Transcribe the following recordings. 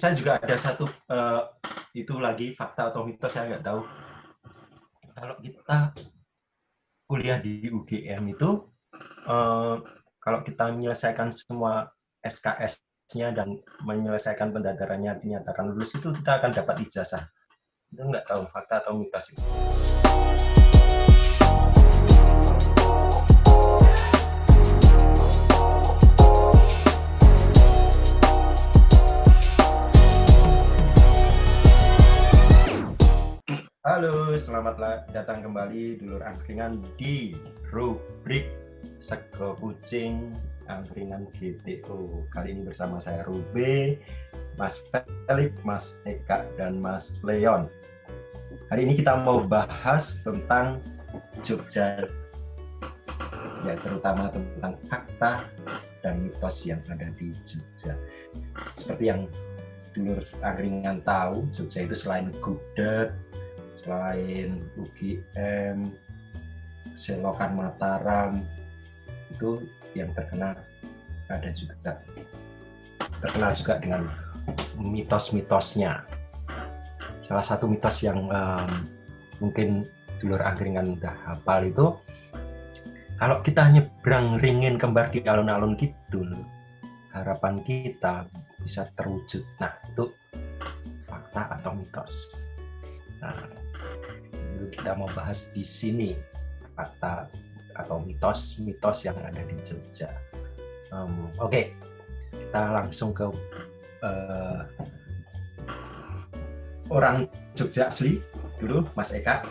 saya juga ada satu itu lagi fakta atau mitos, saya nggak tahu. Kalau kita kuliah di UGM itu, kalau kita menyelesaikan semua SKS-nya dan menyelesaikan pendaftarannya dinyatakan lulus, itu kita akan dapat ijazah. Itu nggak tahu fakta atau mitos itu. Halo, selamat datang kembali dulur angkringan di rubrik Sego Kucing Angkringan GTO. Kali ini bersama saya Rube, Mas Felix, Mas Eka, dan Mas Leon. Hari ini kita mau bahas tentang Jogja, ya terutama tentang fakta dan mitos yang ada di Jogja. Seperti yang dulur angkringan tahu, Jogja itu selain gudeg, selain UGM, Selokan Mataram, itu yang terkenal juga dengan mitos-mitosnya. Salah satu mitos yang mungkin dulur angkringan udah hafal itu, kalau kita nyebrang ringin kembar di alun-alun Kidul, harapan kita bisa terwujud. Nah, itu fakta atau mitos. Nah, itu kita mau bahas di sini, fakta atau mitos yang ada di Jogja. Oke, kita langsung ke orang Jogja asli dulu, Mas Eka.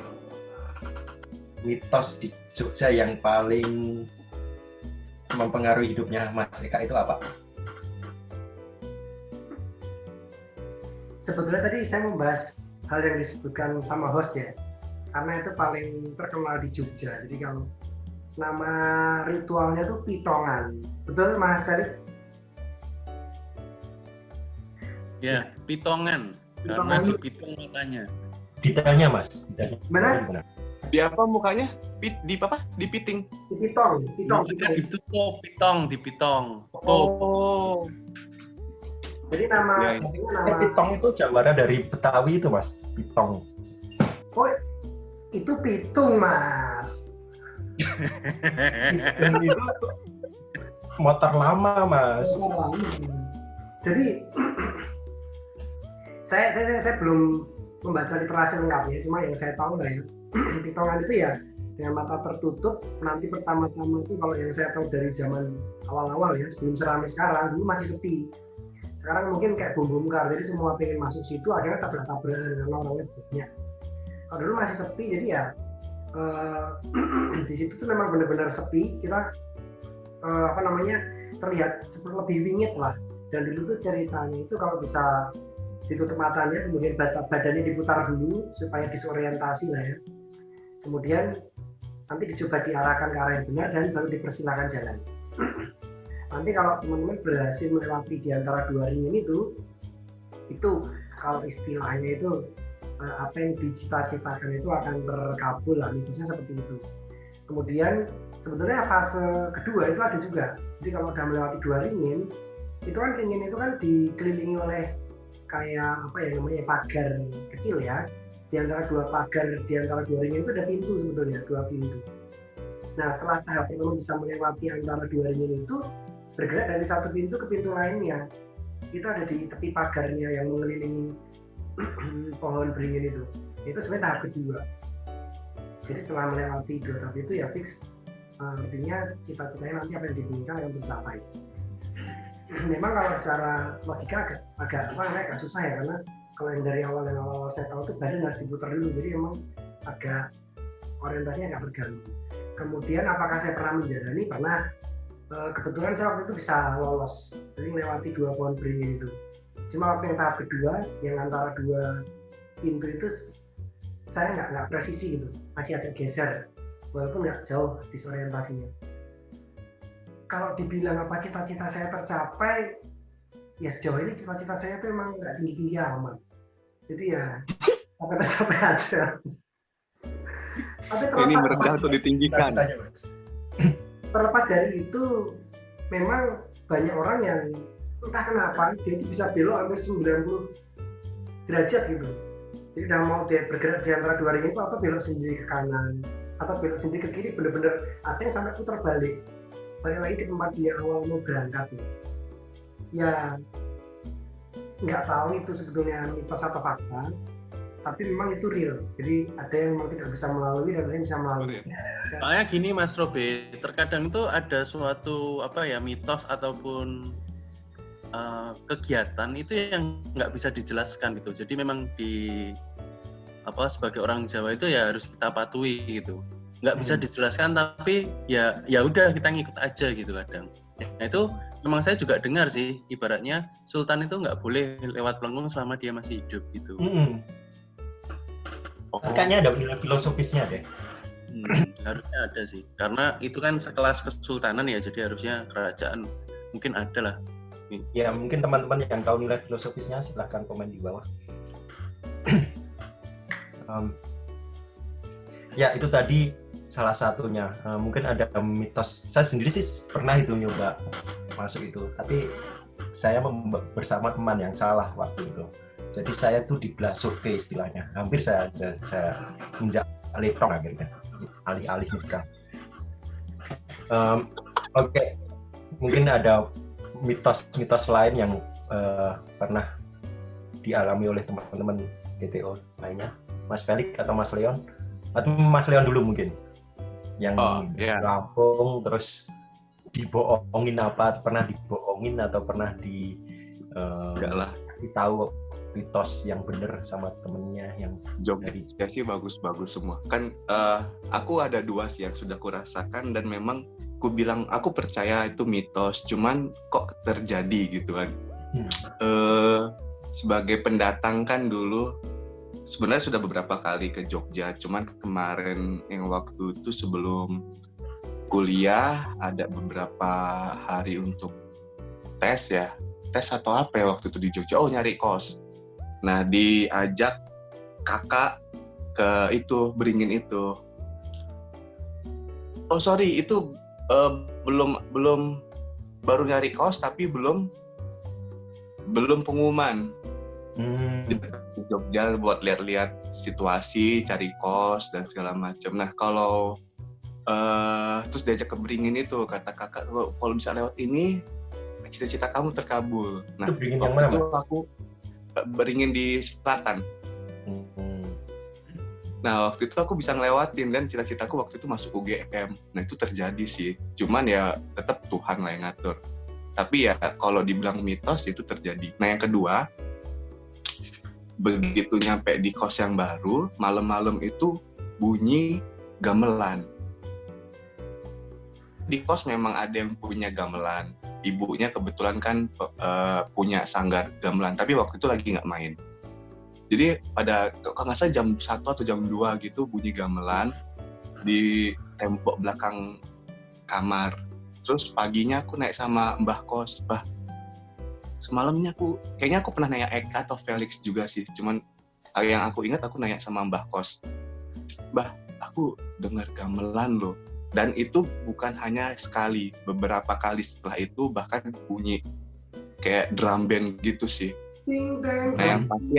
Mitos di Jogja yang paling mempengaruhi hidupnya Mas Eka itu apa? Sebetulnya tadi saya membahas hal yang disebutkan sama host ya, karena itu paling terkenal di Jogja. Jadi kalau nama ritualnya tuh pitongan, betul Mas Felix? Ya, pitongan. Karena dipitung matanya. Ditanya Mas. Benar? Di apa mukanya? Di apa? Dipiting? Dipitong. Dipitong. Oh. Jadi nama pitong itu jawara dari Betawi itu Mas, pitong. Oh, itu pitung Mas. Dan itu motor lama Mas. Jadi saya belum membaca literasi lengkapnya, cuma yang saya tahu lah ya, pitongan itu ya dengan mata tertutup. Nanti pertama-tama itu kalau yang saya tahu dari zaman awal-awal ya, sebelum seramai sekarang, dulu masih sepi. Sekarang mungkin kayak bom-bom kar, jadi semua pengen masuk situ, akhirnya tabrak-tabrakan karena orangnya banyak. Kalau dulu masih sepi, jadi ya di situ tuh memang benar-benar sepi. Kita terlihat seperti lebih wingit lah. Dan dulu tuh ceritanya itu kalau bisa ditutup matanya, kemudian badannya diputar dulu supaya disorientasi lah ya. Kemudian nanti dicoba diarahkan ke arah yang benar dan baru dipersilakan jalan. Nanti kalau teman-teman berhasil melewati di antara dua ringin itu kalau istilahnya itu apa yang dicita-citakan itu akan terkabul lah, mitosnya seperti itu. Kemudian sebetulnya fase kedua itu ada juga. Jadi kalau udah melewati dua ringin, itu kan ringin itu kan dikelilingi oleh kayak pagar kecil ya. Di antara dua ringin itu ada pintu sebetulnya, dua pintu. Nah, setelah tahap pertama bisa melewati antara dua ringin itu, bergerak dari satu pintu ke pintu lainnya. Itu ada di tepi pagarnya yang mengelilingi pohon beringin itu. Itu sebenarnya tahap kedua. Jadi setelah melewati dua tahap itu ya fix, artinya cita-citanya nanti apa yang diinginkan yang tercapai. Memang kalau secara logika agak susah ya, karena kalau yang dari awal saya tahu itu badan harus diputar dulu, jadi memang agak orientasinya agak terganggu. Kemudian apakah saya pernah menjalani? Pernah. Kebetulan saya waktu itu bisa lolos, jadi melewati dua pohon beringin itu. Cuma waktu yang tahap kedua, yang antara dua pintu itu saya nggak presisi gitu, masih agak geser, walaupun nggak jauh disorientasinya. Kalau dibilang apa cita-cita saya tercapai, ya sejauh ini cita-cita saya tuh emang nggak tinggi-tinggi amat. Jadi ya sampai tercapai aja. Tapi ini merendah atau ditinggikan? Terlepas dari itu, memang banyak orang yang entah kenapa dia itu bisa belok hampir 90 derajat gitu. Jadi udah mau dia bergerak di antara dua ring itu, atau belok sendiri ke kanan atau belok sendiri ke kiri, bener-bener ada yang sampai putar balik lagi ke tempat dia awal mau berangkat gitu. Ya nggak tahu itu sebetulnya mitos atau fakta, tapi memang itu real. Jadi ada yang memang tidak bisa melalui dan ada yang bisa melalui. Soalnya gini Mas Robe, terkadang itu ada suatu mitos ataupun kegiatan itu yang nggak bisa dijelaskan gitu. Jadi memang sebagai orang Jawa itu ya harus kita patuhi gitu. Nggak bisa dijelaskan, tapi ya udah kita ngikut aja gitu kadang. Nah itu memang saya juga dengar sih, ibaratnya Sultan itu nggak boleh lewat Pelengkung selama dia masih hidup gitu. Kayaknya ada nilai filosofisnya deh. Harusnya ada sih, karena itu kan sekelas kesultanan ya, jadi harusnya kerajaan mungkin ada lah. Ya mungkin teman-teman yang tahu nilai filosofisnya silahkan komen di bawah. Ya itu tadi salah satunya. Mungkin ada mitos. Saya sendiri sih pernah itu nyoba masuk itu, tapi saya bersama teman yang salah waktu itu. Jadi saya tuh dibelah survei istilahnya. Hampir saya injak letong akhirnya. Alih-alih nikah. Oke. Mungkin ada mitos-mitos lain yang pernah dialami oleh teman-teman GTO lainnya, Mas Felix atau Mas Leon, atau Mas Leon dulu mungkin yang Lampung terus dibohongin pernah dibohongin atau pernah kasih tahu mitos yang benar sama temennya yang Jogja sih bagus-bagus semua kan. Aku ada 2 sih yang sudah kurasakan dan memang aku bilang aku percaya itu mitos, cuman kok terjadi gitu kan. Sebagai pendatang kan dulu sebenarnya sudah beberapa kali ke Jogja, cuman kemarin yang waktu itu sebelum kuliah ada beberapa hari untuk tes atau apa ya waktu itu di Jogja, nyari kos. Nah diajak kakak ke itu Beringin itu. Itu belum baru nyari kos tapi belum pengumuman. Di Jogja buat lihat-lihat situasi, cari kos dan segala macam. Nah kalau terus diajak ke Beringin itu, kata kakak kalau bisa lewat ini cita-cita kamu terkabul. Nah itu Beringin waktu yang mana, itu Mas? aku Beringin di selatan. Nah waktu itu aku bisa ngelewatin dan cita-citaku waktu itu masuk UGM. Nah itu terjadi sih, cuman ya tetap Tuhan lah yang ngatur. Tapi ya kalau dibilang mitos itu terjadi. Nah yang kedua, begitu nyampe di kos yang baru, malam-malam itu bunyi gamelan. Di kos memang ada yang punya gamelan, ibunya kebetulan kan punya sanggar gamelan, tapi waktu itu lagi nggak main. Jadi pada kalau nggak salah jam 1 atau jam 2 gitu bunyi gamelan di tembok belakang kamar. Terus paginya aku naik sama Mbah Kos. Mbah, semalamnya kayaknya aku pernah nanya Eka atau Felix juga sih. Cuman yang aku ingat aku nanya sama Mbah Kos. Mbah, aku dengar gamelan loh. Dan itu bukan hanya sekali, beberapa kali setelah itu bahkan bunyi kayak drum band gitu sih. Nah yang pasti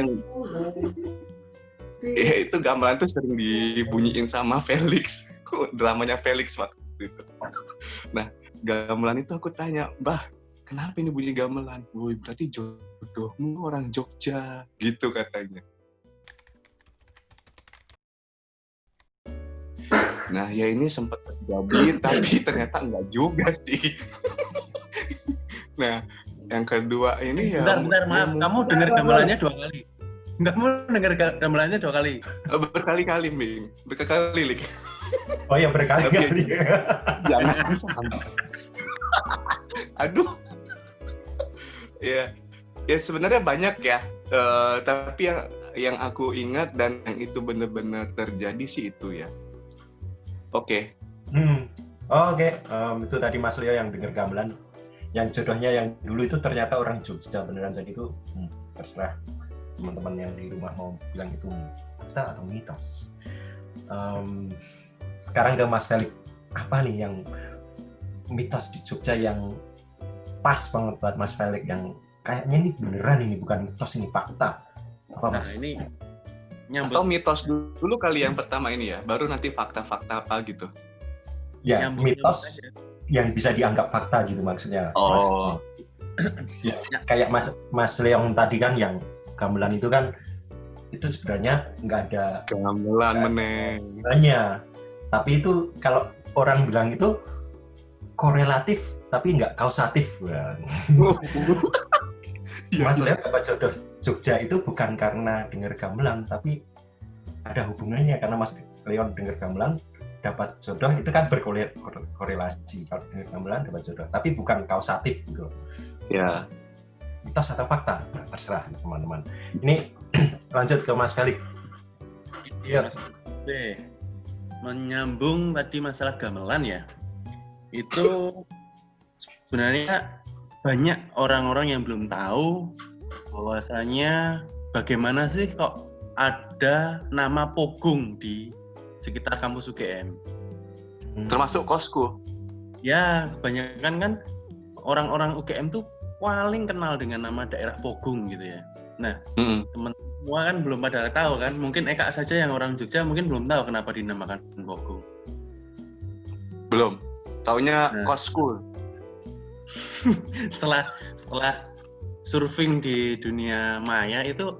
itu gamelan tuh sering dibunyiin sama Felix, dramanya Felix waktu itu. Nah gamelan itu aku tanya, Mbah kenapa ini bunyi gamelan? Woi berarti jodohmu orang Jogja gitu katanya. Nah ya ini sempat terjadi tapi ternyata enggak juga sih. Nah yang kedua ini Bentar, maaf, kamu dengar gamelannya 2 kali. Kamu dengar gamelannya 2 kali. Berkali-kali, Bing. Berkali-kali, Lik. Oh ya berkali-kali. Jangan sampai. Aduh. Ya sebenarnya banyak ya. Tapi yang aku ingat dan yang itu benar-benar terjadi sih itu ya. Oke. Oke. Itu tadi Mas Leo yang dengar gamelan. Yang jodohnya yang dulu itu ternyata orang Jogja beneran, jadi itu terserah teman-teman yang di rumah mau bilang itu fakta atau mitos. Sekarang ke Mas Felix, apa nih yang mitos di Jogja yang pas banget buat Mas Felix yang kayaknya ini beneran, ini bukan mitos, ini fakta. Apa Nah, Mas? ini nyambut Atau mitos dulu kali yang pertama ini ya, baru nanti fakta-fakta apa gitu. Ya, nyambung mitos aja. yang bisa dianggap fakta gitu maksudnya. Mas. Oh, Ya, kayak Mas Leong tadi kan yang gamelan itu kan itu sebenarnya nggak ada gamelan meneng. hubungannya. Tapi itu kalau orang bilang itu korelatif tapi nggak kausatif. Wah. Iya, Mas iya. Leong dapat jodoh Jogja itu bukan karena dengar gamelan, tapi ada hubungannya karena Mas Leong dengar gamelan dapat jodoh, itu kan berkorelasi. Kalau dengar gamelan dapat jodoh, tapi bukan kausatif gitu. Ya. Mitos atau fakta? Nah, terserah teman-teman. Ini lanjut ke Mas Felix. Iya, Mas. Oke. Menyambung tadi masalah gamelan ya. Itu sebenarnya banyak orang-orang yang belum tahu bahwasanya bagaimana sih kok ada nama Pogung di sekitar kampus UGM. Termasuk kosku. Ya, kebanyakan kan orang-orang UGM tuh paling kenal dengan nama daerah Pogung gitu ya. Nah, Mm-mm. teman semua kan belum pada tahu kan. Mungkin Eka saja yang orang Jogja mungkin belum tahu kenapa dinamakan Pogung. Belum. Taunya Nah. kosku. setelah surfing di dunia maya itu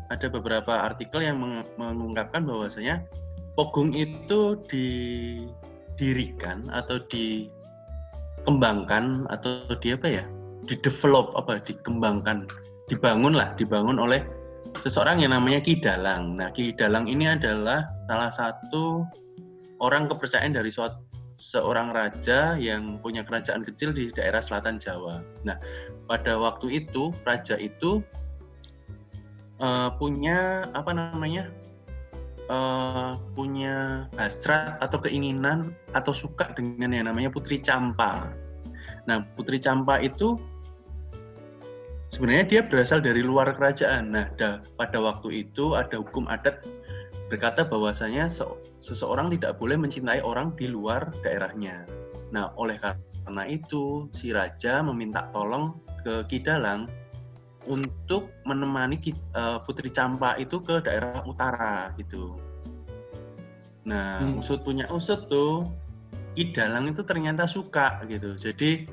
ada beberapa artikel yang mengungkapkan bahwasanya Pogung itu didirikan atau dikembangkan atau dibangun oleh seseorang yang namanya Ki Dalang. Nah, Ki Dalang ini adalah salah satu orang kepercayaan dari seorang raja yang punya kerajaan kecil di daerah selatan Jawa. Nah, pada waktu itu raja itu punya hasrat atau keinginan atau suka dengan yang namanya Putri Campa. Nah, Putri Campa itu sebenarnya dia berasal dari luar kerajaan. Nah, pada waktu itu ada hukum adat berkata bahwasanya seseorang tidak boleh mencintai orang di luar daerahnya. Nah, oleh karena itu si raja meminta tolong ke Ki Dalang untuk menemani Putri Campa itu ke daerah utara gitu. Nah, usut punya usut tuh Ki Dalang itu ternyata suka gitu. Jadi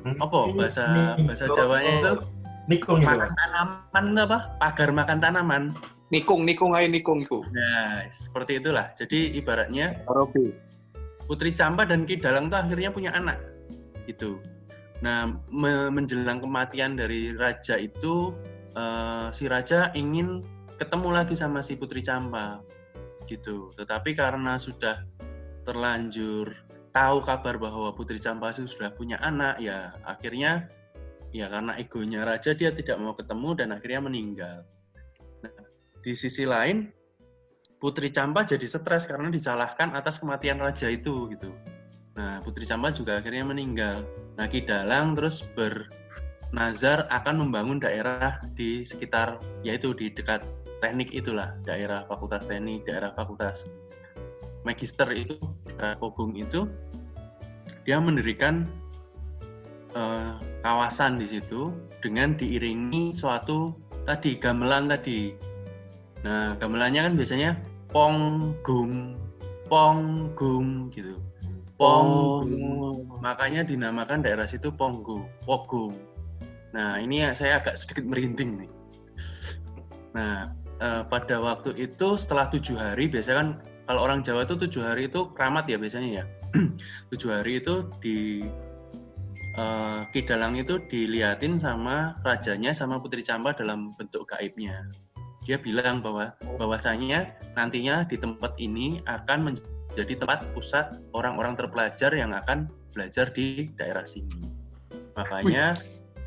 bahasa Jawanya itu nikung itu. makan tanaman apa? Pagar makan tanaman. Nikung itu. Nah, seperti itulah. Jadi ibaratnya Robi. Putri Campa dan Ki Dalang tuh akhirnya punya anak gitu. Nah, menjelang kematian dari raja itu si raja ingin ketemu lagi sama si Putri Campa gitu. Tetapi karena sudah terlanjur tahu kabar bahwa Putri Campa itu sudah punya anak, ya akhirnya ya karena egonya raja dia tidak mau ketemu dan akhirnya meninggal. Nah, di sisi lain Putri Campa jadi stres karena disalahkan atas kematian raja itu gitu. Nah, Putri Campa juga akhirnya meninggal. Nah, Ki Dalang terus bernazar akan membangun daerah di sekitar, yaitu di dekat teknik itulah, daerah fakultas teknik, daerah fakultas magister itu, daerah Pogung itu, dia mendirikan kawasan di situ dengan diiringi suatu tadi gamelan tadi. Nah, gamelannya kan biasanya ponggung gitu. Ponggung. Makanya dinamakan daerah situ Pogung. Nah, ini saya agak sedikit merinding nih. Nah, pada waktu itu setelah 7 hari, biasanya kan kalau orang Jawa itu 7 hari itu keramat ya biasanya ya. 7 hari itu Ki Dalang itu diliatin sama rajanya sama Putri Campa dalam bentuk gaibnya. Dia bilang bahwasanya nantinya di tempat ini akan menjadi tempat pusat orang-orang terpelajar yang akan belajar di daerah sini. Makanya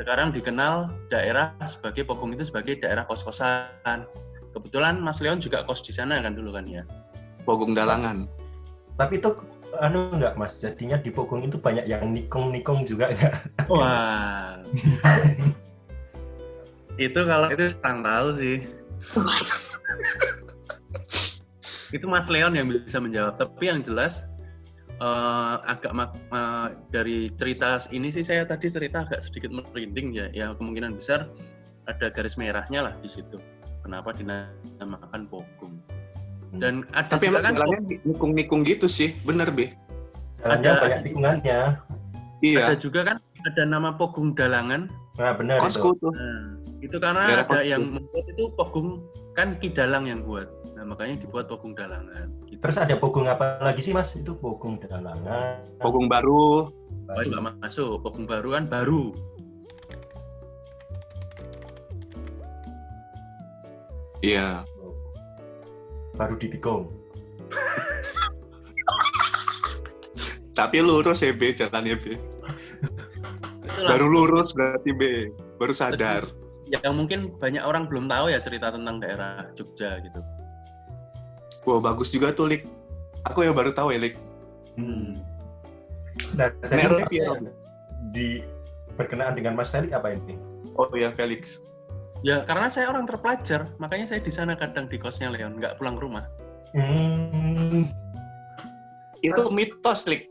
sekarang dikenal daerah sebagai Pogung itu sebagai daerah kos-kosan. Kebetulan Mas Leon juga kos di sana kan dulu kan ya. Pogung Dalangan. Tapi itu enggak Mas, jadinya di Pogung itu banyak yang nikung juga ya. Wah. Itu kalau itu kurang tahu sih. Itu Mas Leon yang bisa menjawab. Tapi yang jelas dari cerita ini sih saya tadi cerita agak sedikit merinding ya. Ya kemungkinan besar ada garis merahnya lah di situ. Kenapa dinamakan Pogong? Dan ada Tapi juga emang jalannya nikung-nikung gitu sih, bener Be. Jalannya Ada- banyak tikungannya. Iya, ada juga kan ada nama Pogong Dalangan. Nah benar kosku itu. tuh. Nah, itu karena Daerah ada Pogong. yang membuat itu Pogong kan Ki Dalang yang buat. Nah, makanya dibuat Pogong Dalangan. Gitu. Terus ada Pogong apa lagi sih Mas? Itu Pogong Dalangan. Pogong baru. Oh, nggak masuk. Pogong baru kan baru. Iya. Baru ditikung. Tapi lurus ya Be, jalannya Be. Itulah Baru lurus berarti Be. Baru sadar. yang mungkin banyak orang belum tahu ya cerita tentang daerah Jogja gitu. Wah, bagus juga tuh, Lik. Aku yang baru tahu ya, Lik. Nah, jadi Merek maksudnya ya. di berkenaan dengan Mas Felix apa ini? Oh ya, Felix. Ya karena saya orang terpelajar, makanya saya di sana kadang di kosnya Leon, nggak pulang ke rumah. Itu mitos, Lik.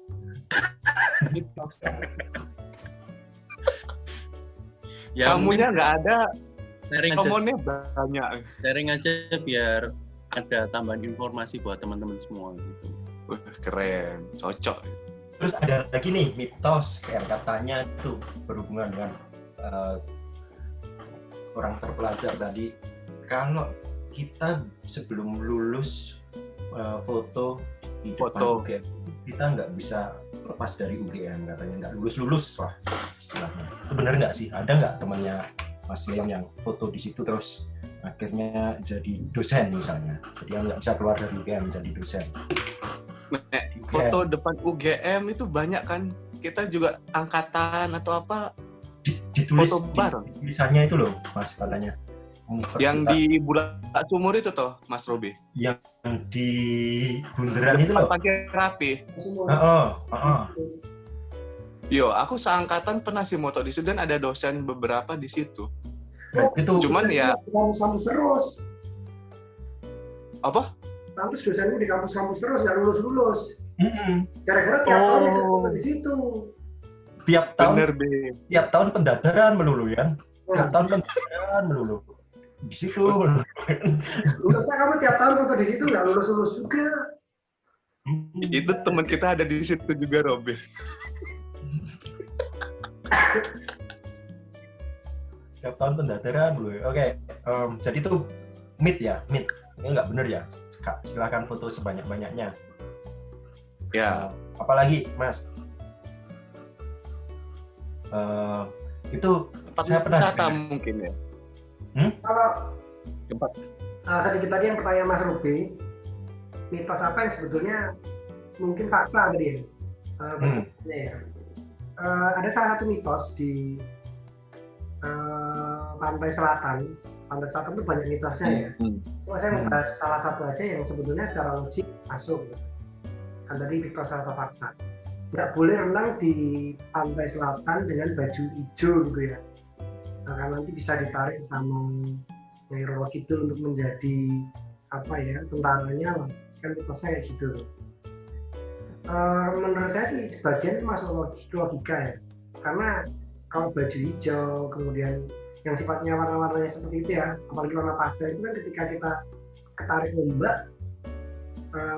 Mitos. Ya, Kamunya nggak ada, sharing aja, komonnya banyak. sharing aja biar ada tambahan informasi buat teman-teman semua gitu. Wah, keren. Cocok. Terus ada lagi nih mitos yang katanya itu berhubungan dengan orang terpelajar tadi. Kalau kita sebelum lulus foto di depan Foto. UGM, kita nggak bisa lepas dari UGM, katanya nggak lulus lah istilahnya. Itu benar nggak sih? Ada nggak temannya Mas Leon yang foto di situ terus akhirnya jadi dosen misalnya? Jadi yang nggak bisa keluar dari UGM jadi dosen. Foto depan UGM itu banyak kan. Kita juga angkatan atau apa Ditulis foto bareng. tulisannya itu loh Mas katanya. Yang Universitas di Bulak Sumur itu toh, Mas Robi. yang di Bundaran itu loh. Pakai rapi. Semua. Yo, aku seangkatan pernah sih moto di situ dan ada dosen beberapa di situ. Itu Cuman ya Kampus terus. apa? Pantes dosennya di kampus-kampus terus nggak lulus-lulus. mm-mm. Gara-gara tiap tahun dia Oh. foto di situ. tiap tahun Bener, Be. tiap tahun pendadaran melulu ya. Nah, Tiap tahun pendadaran melulu. Di situ. Untuknya kamu tiap tahun foto di situ nggak lulus-lulus juga. Itu teman kita ada di situ juga, Robi. Tiap tahun pendadaran melulu. Oke, jadi itu myth ya, myth. Ini nggak bener ya. Silakan foto sebanyak-banyaknya. Ya, Apalagi, Mas? Itu tempat saya pernah wisata dengar. mungkin ya. Kalau Tempat sedikit tadi yang pertanyaan Mas Ruby, mitos apa yang sebetulnya mungkin fakta tadi ya? Bentuknya ya. Ada salah satu mitos di pantai selatan. Pantai selatan itu banyak mitosnya ya. Cuma saya membahas salah satu aja yang sebetulnya secara logik masuk. Kan tadi mitos atau fakta. Nggak boleh renang di pantai selatan dengan baju hijau gitu ya. Karena nanti bisa ditarik sama Nyai Roro Kidul untuk menjadi apa ya, tentaranya lah. Kan mitosnya kayak gitu. Menurut saya sih sebagian itu masuk logika ya. Karena kalau baju hijau kemudian yang sifatnya warna-warnanya seperti itu ya, apalagi warna pastel itu kan ketika kita ketarik ombak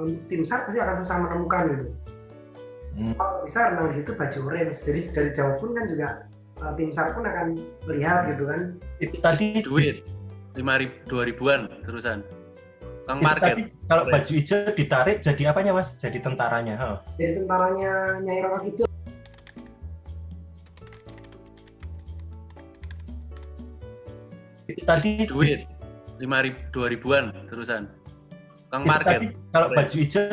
untuk tim SAR pasti akan susah menemukan gitu. Kalau bisa renang di situ baju orange, jadi dari jauh pun kan juga tim SAR pun akan melihat gitu kan. itu tadi Duit 2.000-an terusan. Kang itu market. tadi kalau baju hijau ditarik jadi apanya Mas? Jadi tentaranya. Jadi tentaranya Nyai Roro Kidul. Itu tadi Duit 2.000-an terusan. Kang itu market. tadi kalau baju hijau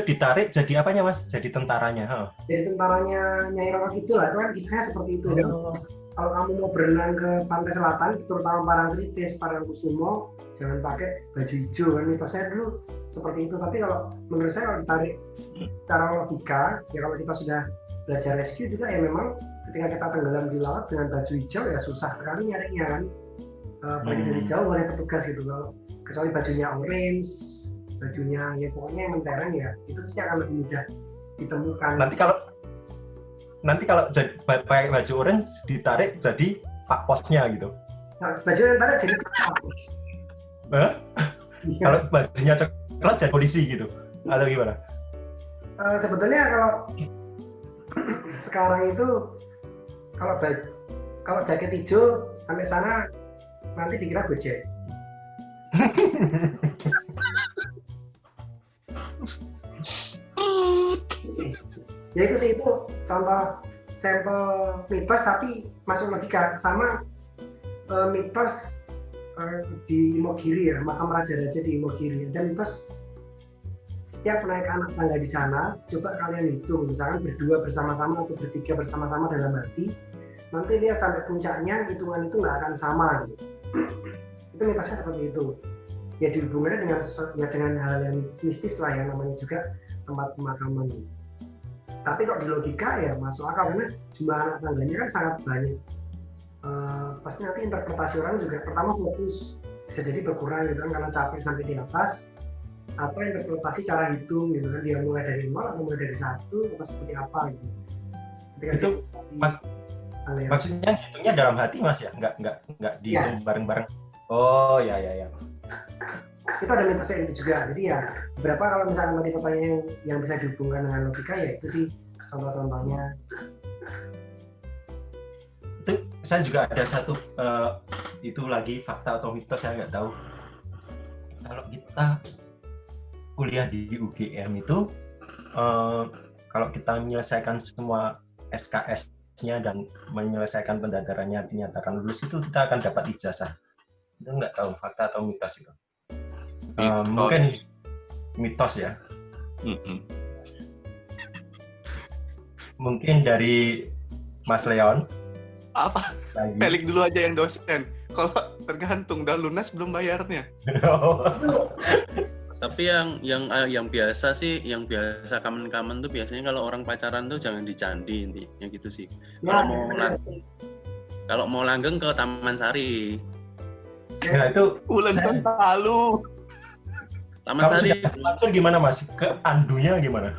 ditarik jadi apanya Mas? Jadi tentaranya. Jadi tentaranya Nyai Roro Kidul lah, itu kan kisahnya seperti itu ya. Kalau kamu mau berenang ke pantai selatan, terutama Parangtritis, Parangkusumo, jangan pakai baju hijau kan. Mitosnya dulu seperti itu. Tapi kalau menurut saya kalau ditarik secara logika, ya kalau kita sudah belajar rescue juga ya memang ketika kita tenggelam di laut dengan baju hijau ya susah sekali nyarinya kan. apalagi dari jauh oleh petugas gitu. Kalau kecuali bajunya orange, bajunya ya pokoknya yang mentereng ya, itu pasti akan lebih mudah ditemukan. Nanti kalau pakai baju orange ditarik jadi pak posnya gitu. Nah, baju yang mentereng jadi apa? Kalau bajunya coklat jadi polisi gitu. Atau gimana? Sebetulnya kalau sekarang itu kalau jaket hijau sampai sana nanti dikira Gojek. Ya itu sih, itu contoh sampel mitos tapi masuk logika sama mitos di Imogiri ya, makam raja-raja di Imogiri. Dan mitos setiap naik anak tangga di sana, coba kalian hitung, misalkan berdua bersama-sama atau bertiga bersama-sama dalam hati, nanti lihat sampai puncaknya hitungan itu nggak akan sama gitu. Itu mitosnya seperti itu. Ya dihubungannya dengan hal yang mistis lah, yang namanya juga tempat pemakaman. Tapi kok di logika ya masuk akal, karena jumlah anak tangganya kan sangat banyak. Pasti nanti interpretasi orang juga pertama fokus, bisa jadi berkurang gitu kan karena capek sampai di atas, atau interpretasi cara hitung gitu kan, dia mulai dari 0 atau mulai dari 1 atau seperti apa gitu. Itu maksudnya hitungnya dalam hati Mas ya, nggak dihitung bareng-bareng. Oh ya. Itu ada mitosnya itu juga. Jadi ya beberapa kalau misalkan tadi pertanyaan yang bisa dihubungkan dengan logika, ya itu sih contoh-contohnya. Itu saya juga ada satu itu lagi fakta atau mitos, saya nggak tahu. Kalau kita kuliah di UGM itu kalau kita menyelesaikan semua SKS-nya dan menyelesaikan pendaftarannya, dinyatakan lulus, itu kita akan dapat ijazah. Itu nggak tahu fakta atau mitos itu. Mungkin mitos ya. Mungkin dari Mas Leon. Apa? Pelik dulu aja yang dosen. Kalau tergantung, udah lunas belum bayarnya. Tapi yang biasa sih, yang biasa common tuh biasanya kalau orang pacaran tuh jangan di candi, intinya gitu sih. Ya, kalau mau langgeng ke Taman Sari. Ya itu Bulan lalu. Taman kalau Sari. sudah terlanjur gimana Mas? Ke andunya gimana?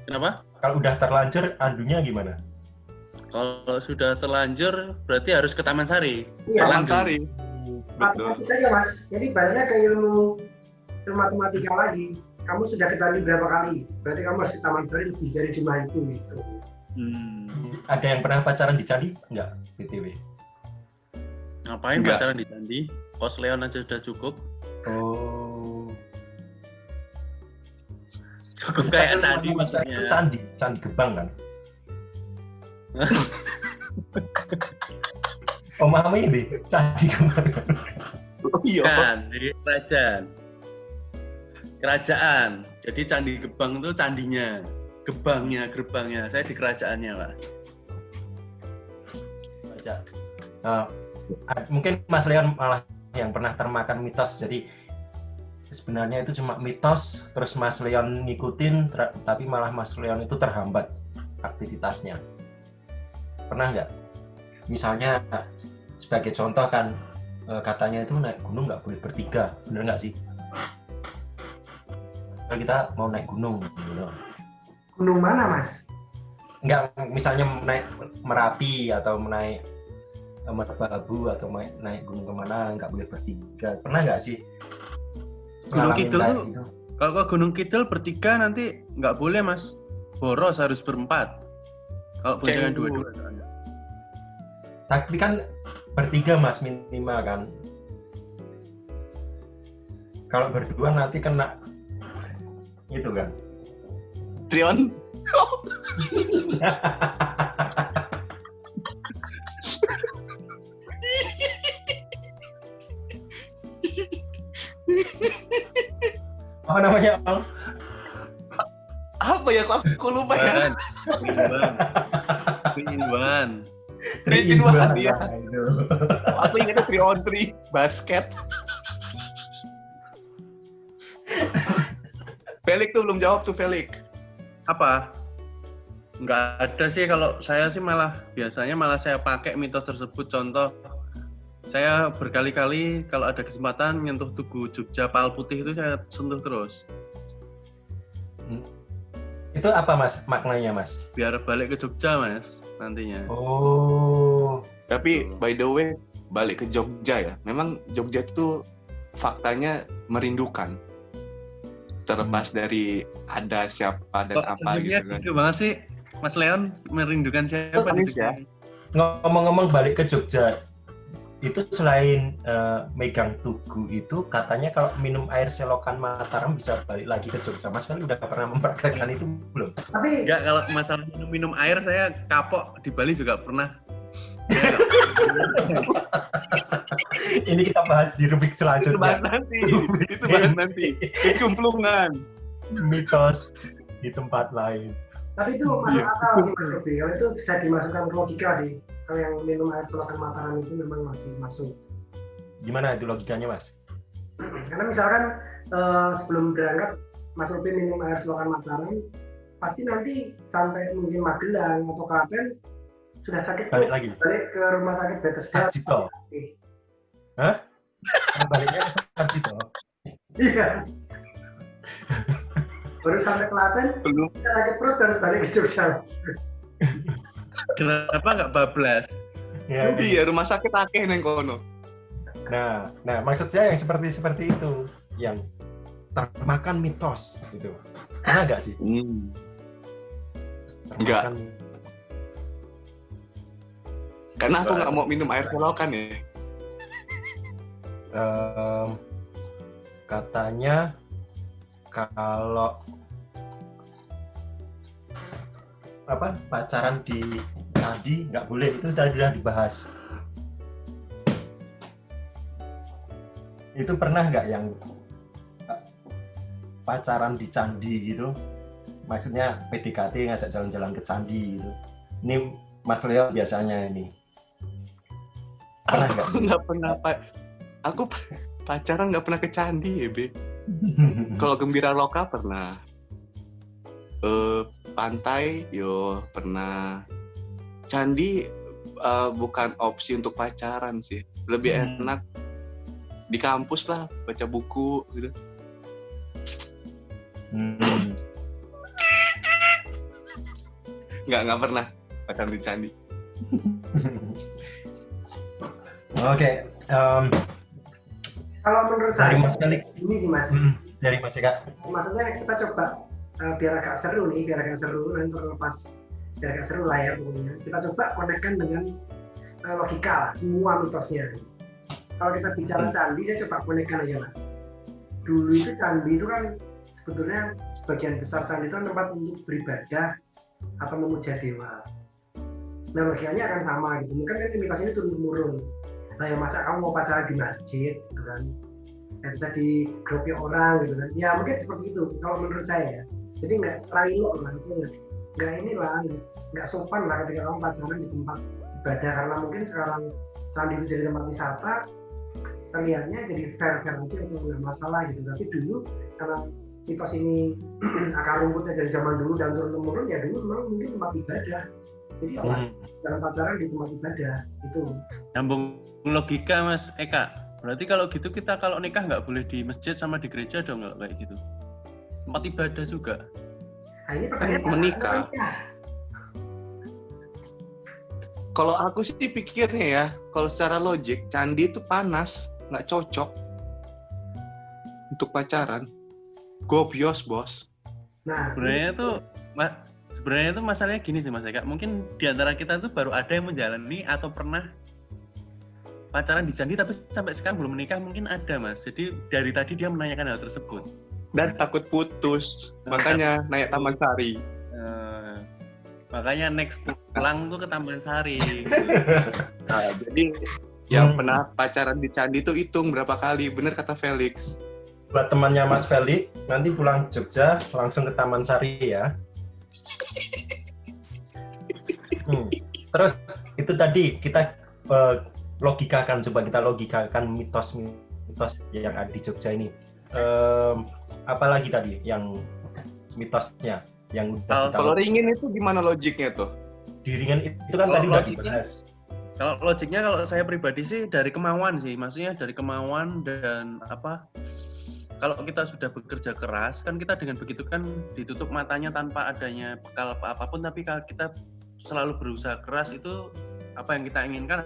Kenapa? Kalau udah terlanjur andunya gimana? Kalau sudah terlanjur berarti harus ke Taman Sari. Iya, Taman Sari. Betul. Matematis saja Mas. Jadi balik ke ilmu matematika lagi. Kamu sudah ke candi berapa kali? Berarti kamu harus ke Taman Sari lebih dari jumlah itu gitu. Ada yang pernah pacaran di candi? Enggak, BTW. Ngapain Enggak. pacaran di candi? Kos Leon aja sudah cukup. Oh. Cukup kayak candi maksudnya. Itu candi Gebang kan? Oh mami ini candi Gebang. Oh iya. Kan, dari kerajaan. Jadi candi Gebang itu candinya, gerbangnya. Saya di kerajaannya, Pak. Mungkin Mas Leon malah yang pernah termakan mitos. Jadi sebenarnya itu cuma mitos, terus Mas Leon ngikutin, tapi malah Mas Leon itu terhambat aktivitasnya. Pernah nggak? Misalnya sebagai contoh kan katanya itu naik gunung nggak boleh bertiga, bener nggak sih? Kalau kita mau naik gunung, gitu. Gunung mana Mas? Nggak, misalnya naik Merapi atau naik Merbabu atau naik gunung kemana, nggak boleh bertiga. Pernah nggak sih? Gunung Kidul tuh, gitu? kalau ke Gunung Kidul bertiga nanti nggak boleh Mas, boros harus berempat. Kalau boncengan dua-dua. Tapi kan bertiga Mas minimal kan. Kalau berdua nanti kena itu kan. Trion. Apa namanya Om? Apa ya, kok aku lupa ya. Twin-one. Twin-one, iya. Nah, itu. Aku ingatnya 3-on-3 basket. Felix tuh belum jawab tuh, Felix. Apa? Nggak ada sih, kalau saya sih biasanya saya pakai mitos tersebut. Contoh Saya berkali-kali kalau ada kesempatan nyentuh Tugu Jogja Pal Putih itu saya sentuh terus. Itu apa Mas maknanya Mas? Biar balik ke Jogja Mas nantinya. Oh. Tapi by the way, balik ke Jogja ya. Memang Jogja itu faktanya merindukan. Terlepas dari ada siapa dan apa gitu kan. Gitu banget sih, Mas Leon merindukan siapa di Ya. Jogja? Ngomong-ngomong balik ke Jogja, itu selain megang tugu itu katanya kalau minum air selokan Mataram bisa balik lagi ke Jogja. Mas kan udah pernah mempraktekkan itu belum? Tapi Enggak, kalau masalah minum air saya kapok di Bali juga pernah. Ini kita bahas di rubrik Itu selanjutnya. bahas nanti. Itu bahas nanti. Kecumplungan. Mitos di tempat lain. tapi itu masuk akal sih Mas Robi. Kalau itu bisa dimasukkan ke logika sih. Kalau yang minum air selokan Mataram itu memang masih masuk. Gimana itu logikanya Mas? Karena misalkan sebelum berangkat Mas Robi minum air selokan Mataram, pasti nanti sampai mungkin Magelang atau Klaten sudah sakit Balik lagi. balik ke rumah sakit Bethesda. Sarjito. Hah? Baliknya ke Sarjito. Iya. Baru sampai Klaten, Belum. kita sakit perut harus balik ke Jogja. Kenapa nggak bablas? Ya, Iya, rumah sakit akeh neng kono. Nah, maksud saya yang seperti itu, yang termakan mitos gitu. Pernah nggak sih? Nggak. Termakan- Karena aku nggak mau minum air selokan ya. Katanya kalau pacaran di candi nggak boleh, itu sudah dibahas. Itu pernah nggak yang pacaran di candi gitu? Maksudnya PDKT ngajak jalan-jalan ke candi gitu. Ini Mas Leo biasanya ini. Pernah nggak? Aku nggak pernah aku pacaran nggak pernah ke candi ya, Be. Kalau Gembira Loka pernah. Pantai yo pernah. Candi bukan opsi untuk pacaran sih. Lebih enak di kampus lah, baca buku gitu. Nggak pernah pacaran di candi. Oke, Kalau menurut dari saya Mas Felix, ini sih Mas, dari Mas Eka. maksudnya kita coba biar agak seru nanti terlepas biar agak seru lah ya pokoknya. Kita coba konekkan dengan logika lah, semua mitosnya. Kalau kita bicara candi, saya coba konekkan aja lah. Dulu itu candi itu kan sebetulnya sebagian besar candi itu kan tempat untuk beribadah atau memuja dewa. Nah logikanya akan sama gitu. Mungkin kan mitos ini turun-temurun. Nah ya masa kamu mau pacaran di masjid gitu kan? Ya bisa digropi orang gitu kan? Ya mungkin seperti itu kalau menurut saya ya. Jadi nggak railo lah itu nggak inilah nggak sopan lah ketika kamu pacaran di tempat ibadah, karena mungkin sekarang candi itu jadi tempat wisata, terlihatnya jadi fair aja itu nggak masalah gitu. Tapi dulu karena mitos ini akar rumputnya dari zaman dulu dan turun-temurun, ya dulu memang mungkin tempat ibadah. Jadi apa? Dalam pacaran di tempat ibadah itu. Nyambung logika Mas Eka. Berarti kalau gitu kita kalau nikah nggak boleh di masjid sama di gereja dong kalau kayak gitu. Tempat ibadah juga. Nah ini pertanyaan Menikah. Kalau aku sih pikirnya ya, kalau secara logik candi itu panas, nggak cocok untuk pacaran. Gobios bos. Nah, Sebenarnya itu masalahnya gini sih Mas Eka. Mungkin di antara kita tuh baru ada yang menjalani atau pernah pacaran di candi tapi sampai sekarang belum menikah, mungkin ada Mas. Jadi dari tadi dia menanyakan hal tersebut. Dan takut putus, makanya naik Taman Sari. Makanya next pulang tuh ke Taman Sari. Nah, jadi yang pernah pacaran di candi itu hitung berapa kali, bener kata Felix. Buat temannya Mas Felix, nanti pulang Jogja langsung ke Taman Sari ya. Terus itu tadi kita logikakan, coba kita logikakan mitos yang ada di Jogja ini. Apalagi tadi yang mitosnya yang udah kita Kalau ringin itu gimana logiknya tuh? di Ringan itu kan Kalau tadi udah logiknya- dibahas. Kalau logiknya kalau saya pribadi sih dari kemauan sih, maksudnya dari kemauan dan apa? Kalau kita sudah bekerja keras kan kita dengan begitu kan ditutup matanya tanpa adanya bekal apapun, tapi kalau kita selalu berusaha keras itu apa yang kita inginkan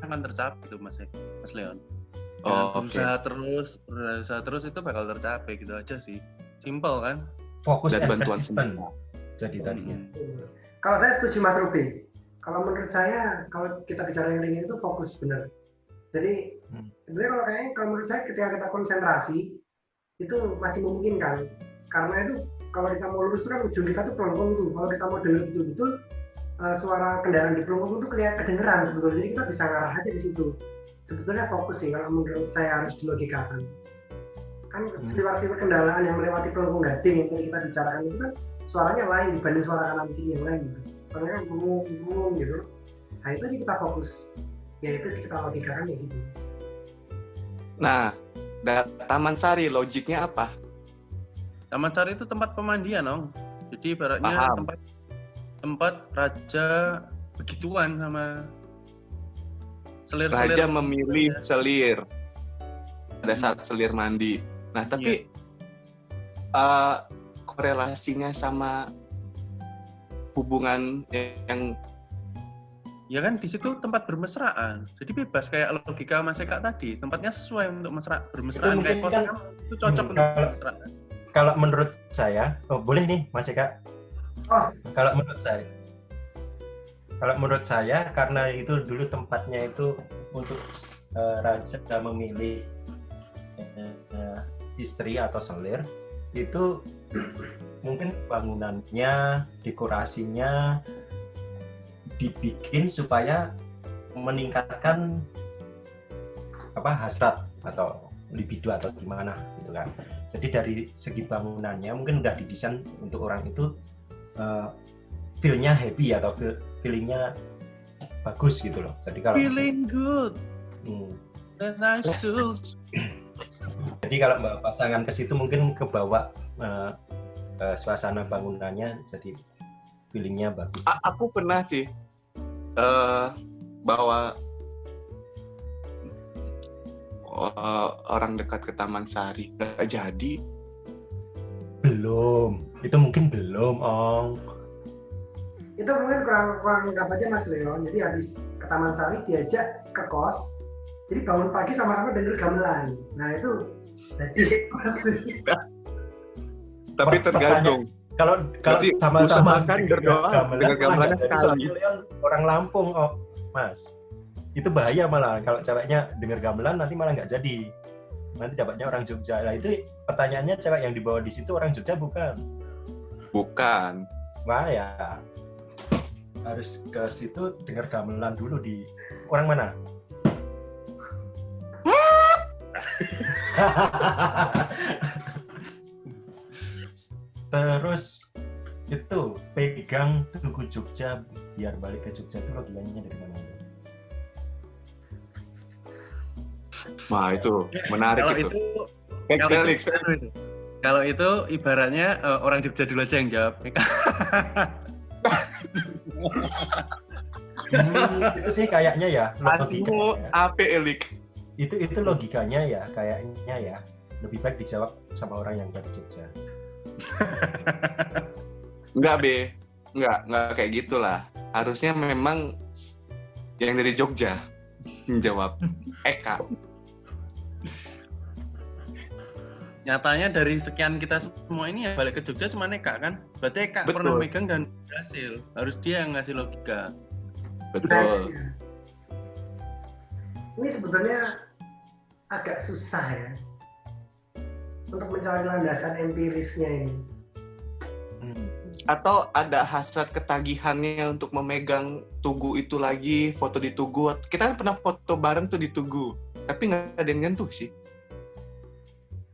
akan tercapai itu Mas Leon. Dengan berusaha terus itu bakal tercapai gitu aja sih. Simple kan? Fokus Dan dan bantuan persisten. Jadi tadinya. Kalau saya setuju Mas Ruby. Kalau menurut saya, kalau kita bicara yang ringin itu fokus benar. Jadi sebenarnya kalau menurut saya ketika kita konsentrasi itu masih memungkinkan. Karena itu kalau kita mau lurus itu kan ujung kita tuh pelengkung tuh. Kalau kita mau dengar betul-betul suara kendaraan di pelengkung itu kedengeran sebetulnya. Jadi kita bisa ngarah aja di situ. Sebetulnya fokus sih kalau menurut saya harus dilogikakan. Kan seliwar-seliwar kendaraan yang melewati pelengkung gading yang tadi kita bicarakan itu kan suaranya lain dibanding suara kanan kiri yang lain gitu. Soalnya kan bengong gitu. Nah itu aja kita fokus. Ya itu sih kita logikakan ya gitu. Nah, Taman Sari logiknya apa? Taman Sari itu tempat pemandian, Ong. Jadi ibaratnya Paham. tempat raja begituan sama selir-selir. Raja memilih selir pada saat selir mandi. Nah, tapi korelasinya sama hubungan yang ya kan di situ tempat bermesraan. Jadi bebas kayak logika Mas Eka tadi, tempatnya sesuai untuk bermesraan kayak mungkin kan, itu cocok untuk bermesraan. Kalau menurut saya, boleh nih Mas Eka. Kalau menurut saya karena itu dulu tempatnya itu untuk raja memilih istri atau selir, itu mungkin bangunannya, dekorasinya dibikin supaya meningkatkan hasrat atau libido atau gimana gitu kan. Jadi dari segi bangunannya mungkin udah didesain untuk orang itu feel-nya happy atau feeling-nya bagus gitu loh. Jadi kalau feeling good. Jadi kalau pasangan ke situ mungkin kebawa suasana bangunannya jadi feelingnya bagus. Aku pernah sih bawa orang dekat ke Taman Sari, nggak jadi. Belum, itu mungkin belum, Ong. Itu mungkin kurang lengkap aja Mas Leon. Jadi habis ke Taman Sari diajak ke kos, jadi bangun pagi sama-sama denger gamelan. Nah itu jadi Tapi tergantung. Kalau sama-sama berdoa dengan gamelannya sekali. Orang Lampung, Mas. Itu bahaya malah kalau ceweknya denger gamelan nanti malah nggak jadi. Nanti dapatnya orang Jogja. Nah itu pertanyaannya, cewek yang dibawa di situ orang Jogja bukan? Bukan. Wah ya. Harus ke situ denger gamelan dulu di orang mana? Terus itu pegang Tugu Jogja biar balik ke Jogja itu logikanya dari mana? Wah itu menarik itu. Kalau itu ibaratnya orang Jogja dulu aja yang jawab. Itu sih kayaknya ya. Asmu AP Elik. Itu logikanya ya kayaknya ya. Lebih baik dijawab sama orang yang dari Jogja. Enggak kayak gitulah. Harusnya memang yang dari Jogja menjawab. Eka. Nyatanya dari sekian kita semua ini ya balik ke Jogja cuma Eka kan? Berarti Eka pernah megang dan berhasil. Harus dia yang ngasih logika. Betul. Ini sebetulnya agak susah ya untuk mencari landasan empirisnya ini. Atau ada hasrat ketagihannya untuk memegang Tugu itu lagi, foto di Tugu. Kita kan pernah foto bareng tuh di Tugu, tapi nggak ada yang nyentuh sih.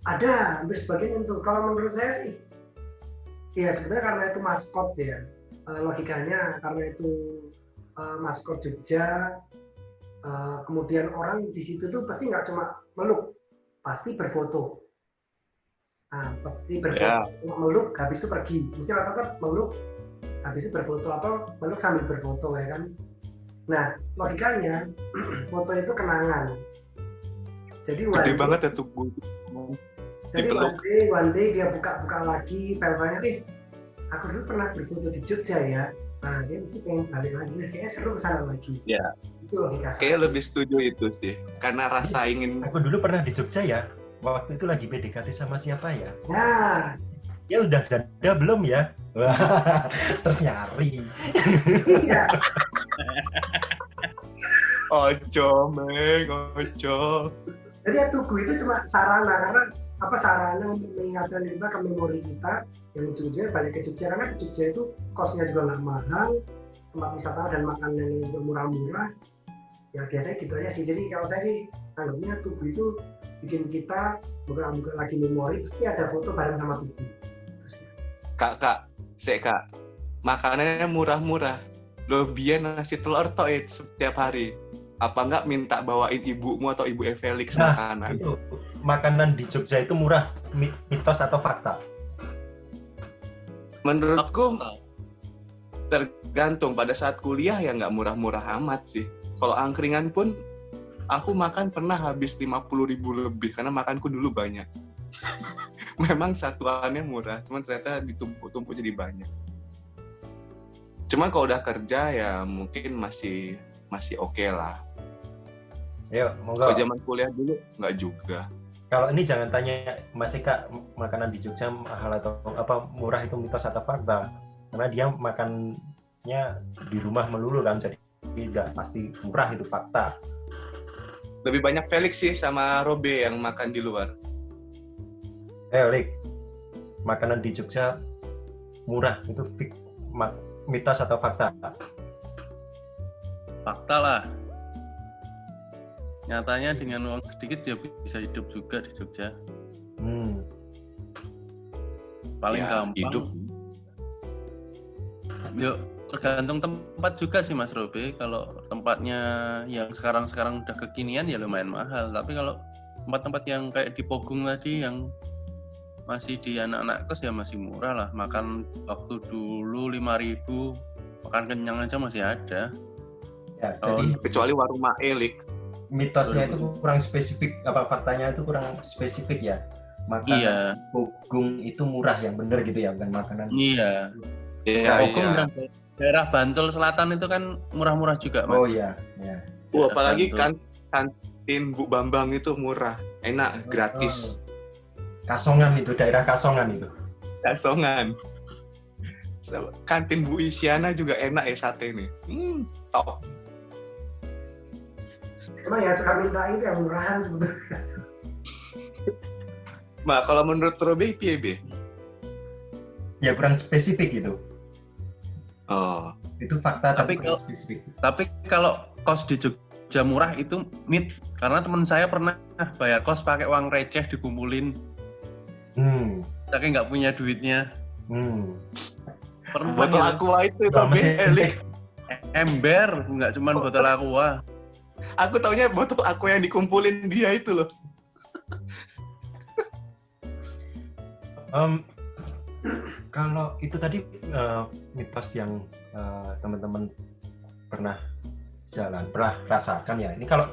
Ada, hampir sebagian nyentuh. Kalau menurut saya sih, ya sebetulnya karena itu maskot ya. Logikanya karena itu maskot Jogja, kemudian orang di situ tuh pasti nggak cuma meluk, pasti berfoto. Nah, pasti berfoto, meluk, habis itu pergi. Mesti rata-rata meluk, habis itu berfoto atau meluk sambil berfoto ya kan. Nah, logikanya foto itu kenangan. Jadi Gede banget ya tubuh. jadi dipeluk. one day dia buka lagi filenya, aku dulu pernah berfoto di Jogja ya. Nah, dia mesti pengen balik lagi, kayaknya seru kesana lagi. Ya. Itu logika saya. Kayak lebih setuju itu sih. Karena rasa ingin Aku dulu pernah di Jogja ya. Waktu itu lagi PDKT sama siapa ya? Nah, Ya udah janda belum ya? Wah, terus nyari. iya. ojo, Meng, ojo. Jadi ya tugu itu cuma sarana, karena sarana untuk mengingatkan kita ke memori kita yang Jogja, balik ke Jogja, karena ke Jogja itu kosnya juga nggak mahal, tempat wisata dan makanan yang juga murah-murah. Ya biasanya gitu aja sih. Jadi kalau saya sih anggapnya tugu itu bikin kita buka lagi memori, pasti ada foto bareng sama tugu. Kak, makanannya murah-murah. Lo biar nasi telur tok setiap hari. Apa enggak minta bawain ibumu atau ibu Evelix makanan? Itu makanan di Jogja itu murah, mitos atau fakta? Menurutku tergantung. Pada saat kuliah ya nggak murah-murah amat sih. Kalau angkringan pun aku makan pernah habis 50.000 lebih karena makanku dulu banyak. Memang satuannya murah, cuman ternyata ditumpuk-tumpuk jadi banyak. Cuman kalau udah kerja ya mungkin masih oke lah. Yuk, monggo. Kalau zaman kuliah dulu nggak juga. Kalau ini jangan tanya Mas Eka, makanan di Jogja mahal atau apa murah itu mitos atau fakta? Karena dia makannya di rumah melulu kan, jadi tidak pasti murah, itu fakta. Lebih banyak Felix sih sama Robe yang makan di luar. Lik, makanan di Jogja murah itu mitos atau fakta? Fakta lah. Nyatanya dengan uang sedikit ya bisa hidup juga di Jogja. Paling Ya, gampang. hidup. Yuk, tergantung tempat juga sih Mas Robe. Kalau tempatnya yang sekarang udah kekinian ya lumayan mahal. Tapi kalau tempat-tempat yang kayak di Pogung tadi yang masih di anak-anak kos ya masih murah lah. Makan waktu dulu 5.000, makan kenyang aja masih ada. Ya, jadi Kecuali warung Maelik. mitosnya itu kurang spesifik, apa faktanya itu kurang spesifik ya. Makanan Iya. Pogung itu murah yang benar gitu ya, bukan makanan. Iya. Iya, Pogung iya. dan daerah Bantul Selatan itu kan murah-murah juga, Mas. Oh iya, ya. Apalagi kantin Bu Bambang itu murah, enak, gratis. Kasongan itu, daerah Kasongan itu. Kasongan. Kantin Bu Isyana juga enak ya sate nih. Top. Cuma ya suka minta itu yang murahan sebetulnya. Mbak, kalau menurut Robe, piye be? Ya kurang spesifik itu. Oh, Itu fakta tapi Tapi kurang kalau- spesifik. Tapi kalau kos di Jogja murah itu mit, karena teman saya pernah bayar kos pakai uang receh dikumpulin, saking nggak punya duitnya. Pernah botol gitu. aqua itu Nggak, Robe, mesin Elik. Ember, nggak cuma botol aqua. Aku taunya botol aqua yang dikumpulin dia itu loh. Kalau itu tadi mitos yang teman-teman pernah rasakan ya. Ini kalau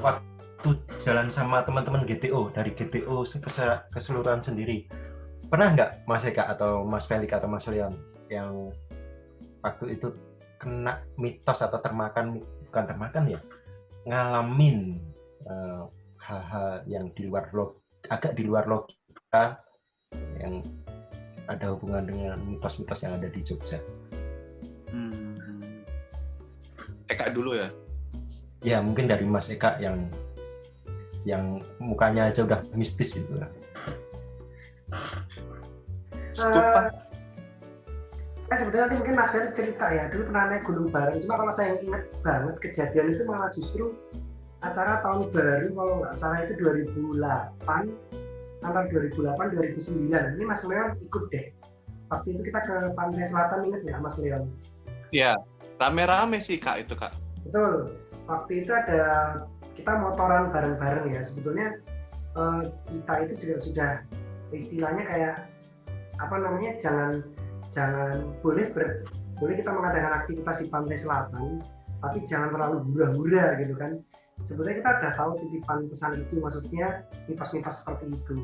waktu jalan sama teman-teman GTO, dari GTO keseluruhan sendiri, pernah nggak Mas Eka atau Mas Felix atau Mas Leon yang waktu itu kena mitos atau bukan termakan ya, ngalamin hal-hal yang agak di luar logika yang ada hubungan dengan mitos-mitos yang ada di Jogja? Eka dulu ya. Ya mungkin dari Mas Eka yang mukanya aja udah mistis itu. Stupa. Saya sebetulnya nanti mungkin Mas Ferry cerita ya, dulu pernah naik gunung bareng. Cuma kalau saya ingat banget kejadian itu malah justru acara tahun baru, kalau nggak salah itu 2008, antara 2008-2009. Ini Mas Leon ikut deh. Waktu itu kita ke Pantai Selatan, ingat nggak Mas Leon? Iya, rame-rame sih Kak itu Kak. Betul. Waktu itu kita motoran bareng-bareng ya. Sebetulnya kita itu juga sudah istilahnya kayak jangan boleh kita mengadakan aktivitas di Pantai Selatan tapi jangan terlalu hura-hura gitu kan. Sebetulnya kita udah tahu titipan pesan itu, maksudnya mitos-mitos seperti itu.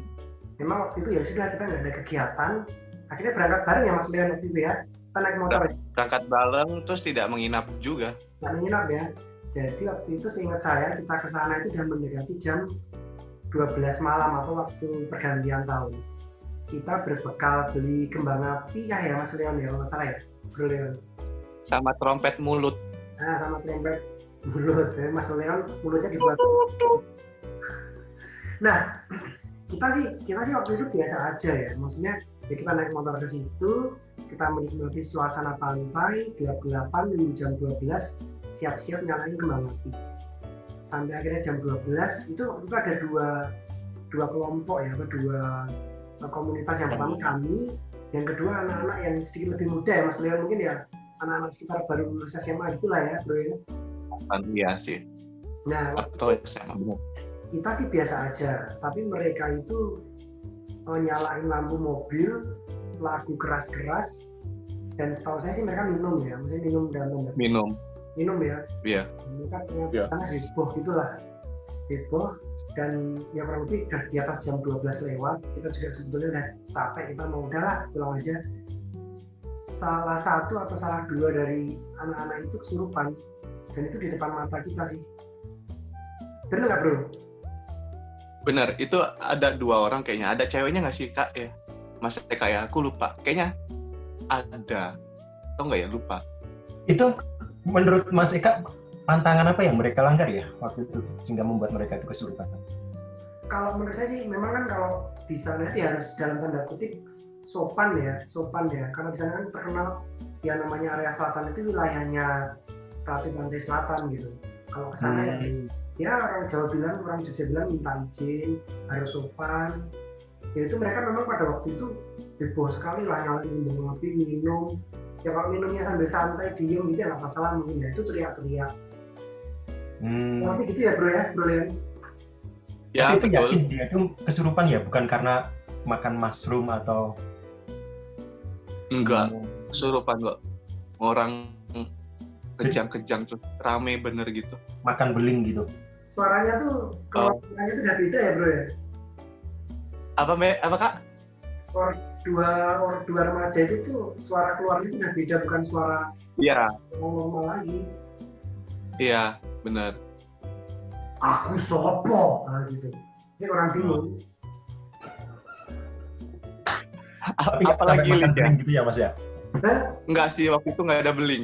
Memang waktu itu ya sudah, kita nggak ada kegiatan, akhirnya berangkat bareng ya Mas Leon waktu itu ya, kita naik motor ya. Berangkat bareng terus tidak menginap juga. Nggak menginap ya. Jadi waktu itu seingat saya kita ke sana itu sudah mendekati jam 12 malam atau waktu pergantian tahun. Kita berbekal beli kembang api ya Mas Leon ya, kalau nggak salah ya, Bro Leon. Sama trompet mulut. Nah, sama trompet mulut. Jadi Mas Leon mulutnya dibuat. Nah, kita sih waktu itu biasa aja ya. Maksudnya ya kita naik motor ke situ, kita menikmati suasana pantai, gelap-gelapan menuju jam 12, siap-siap nyalain kembang api. Sampai akhirnya jam 12 itu ada dua kelompok ya, atau dua komunitas. Yang pertama kami, yang kedua anak-anak yang sedikit lebih muda ya Mas Leon, mungkin ya anak-anak sekitar baru lulus SMA gitulah ya Bro ya. Iya sih. Nah, Atau SMA benar. kita sih biasa aja, tapi mereka itu nyalain lampu mobil, lagu keras-keras, dan setahu saya sih mereka minum ya, maksudnya minum dalam tanda minum ya. Iya. Mereka ternyata Iya. sana heboh gitulah, heboh, dan ya kurang lebih udah di atas jam 12 lewat. Kita juga sebetulnya udah capek, kita mau udahlah pulang aja. Salah satu atau salah dua dari anak-anak itu kesurupan, dan itu di depan mata kita sih. Bener nggak Bro? Benar, itu ada 2 orang kayaknya. Ada ceweknya nggak sih Kak ya? Mas Eka ya, aku lupa. Kayaknya ada. Atau nggak ya, lupa. Itu menurut Mas Eka, pantangan apa yang mereka langgar ya waktu itu sehingga membuat mereka itu kesurupan? Kalau menurut saya sih memang kan kalau di sana ya harus dalam tanda kutip sopan ya. Karena di sana kan terkenal ya namanya area selatan itu wilayahnya Ratu Pantai Selatan gitu. Kalau ke sana ya orang Jawa bilang, orang Jogja bilang minta izin, harus sopan. Ya itu mereka memang pada waktu itu heboh sekali lah, nyalain kembang api, minum. Ya kalau minumnya sambil santai, diem gitu ya nggak masalah mungkin ya, itu teriak-teriak. Tapi gitu ya Bro ya. Ya, Tapi itu betul. yakin dia itu kesurupan ya, bukan karena makan mushroom atau Enggak, kesurupan kok. Orang kejang-kejang tuh, rame bener gitu. makan beling gitu. Suaranya tuh, kalau suaranya tuh udah beda ya Bro ya. Apa Kak? Dua remaja itu tuh suara keluarnya itu udah beda, bukan suara Iya, normal lagi. iya, bener. Aku sopo, gitu. Ini orang bingung. Tapi nggak Apalagi sampai makan Lin ya? beling gitu ya Mas ya? Enggak sih, waktu itu nggak ada beling.